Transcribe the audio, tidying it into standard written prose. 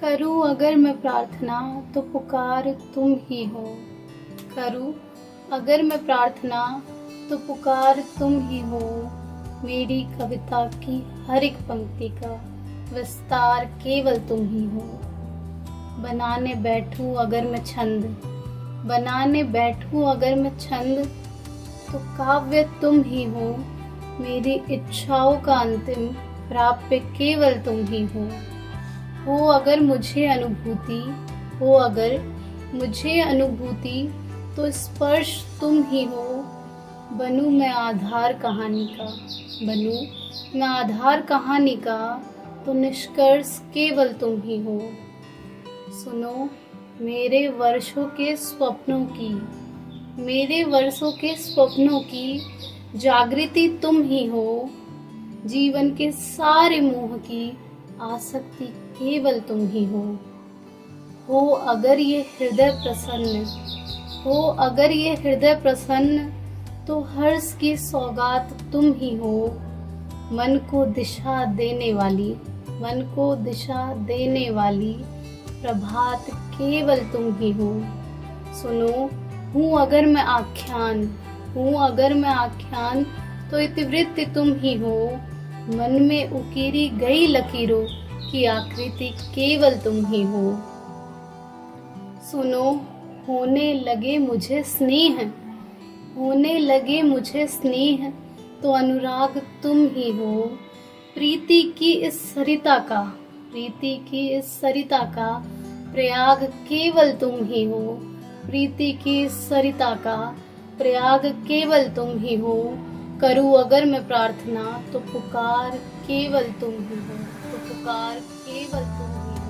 करूं अगर मैं प्रार्थना तो पुकार तुम ही हो। करूं अगर मैं प्रार्थना तो पुकार तुम ही हो। मेरी कविता की हर एक पंक्ति का विस्तार केवल तुम ही हो। बनाने बैठूं अगर मैं छंद, बनाने बैठूं अगर मैं छंद, तो काव्य तुम ही हो। मेरी इच्छाओं का अंतिम प्राप्य केवल तुम ही हो अगर मुझे अनुभूति, हो अगर मुझे अनुभूति, तो स्पर्श तुम ही हो। बनूं मैं आधार कहानी का, बनूं मैं आधार कहानी का, तो निष्कर्ष केवल तुम ही हो। सुनो मेरे वर्षों के स्वप्नों की, मेरे वर्षों के स्वप्नों की जागृति तुम ही हो। जीवन के सारे मोह की आसक्ति केवल तुम ही हो अगर ये हृदय प्रसन्न, हो अगर ये हृदय प्रसन्न, तो हर्ष की सौगात तुम ही हो। मन को दिशा देने वाली, मन को दिशा देने वाली प्रभात केवल तुम ही हो। सुनो हूँ अगर मैं आख्यान, हूँ अगर मैं आख्यान, तो इतिवृत्ति तुम ही हो। मन में उकेरी गई लकीरों की आकृति केवल तुम ही हो। सुनो होने लगे मुझे स्नेह, होने लगे मुझे स्नेह, तो अनुराग तुम ही हो। प्रीति की इस सरिता का, प्रीति की इस सरिता का प्रयाग केवल तुम ही हो। प्रीति की इस सरिता का प्रयाग केवल तुम ही हो। करूं अगर मैं प्रार्थना तो पुकार केवल तुम ही हो, तो पुकार केवल तुम ही हो।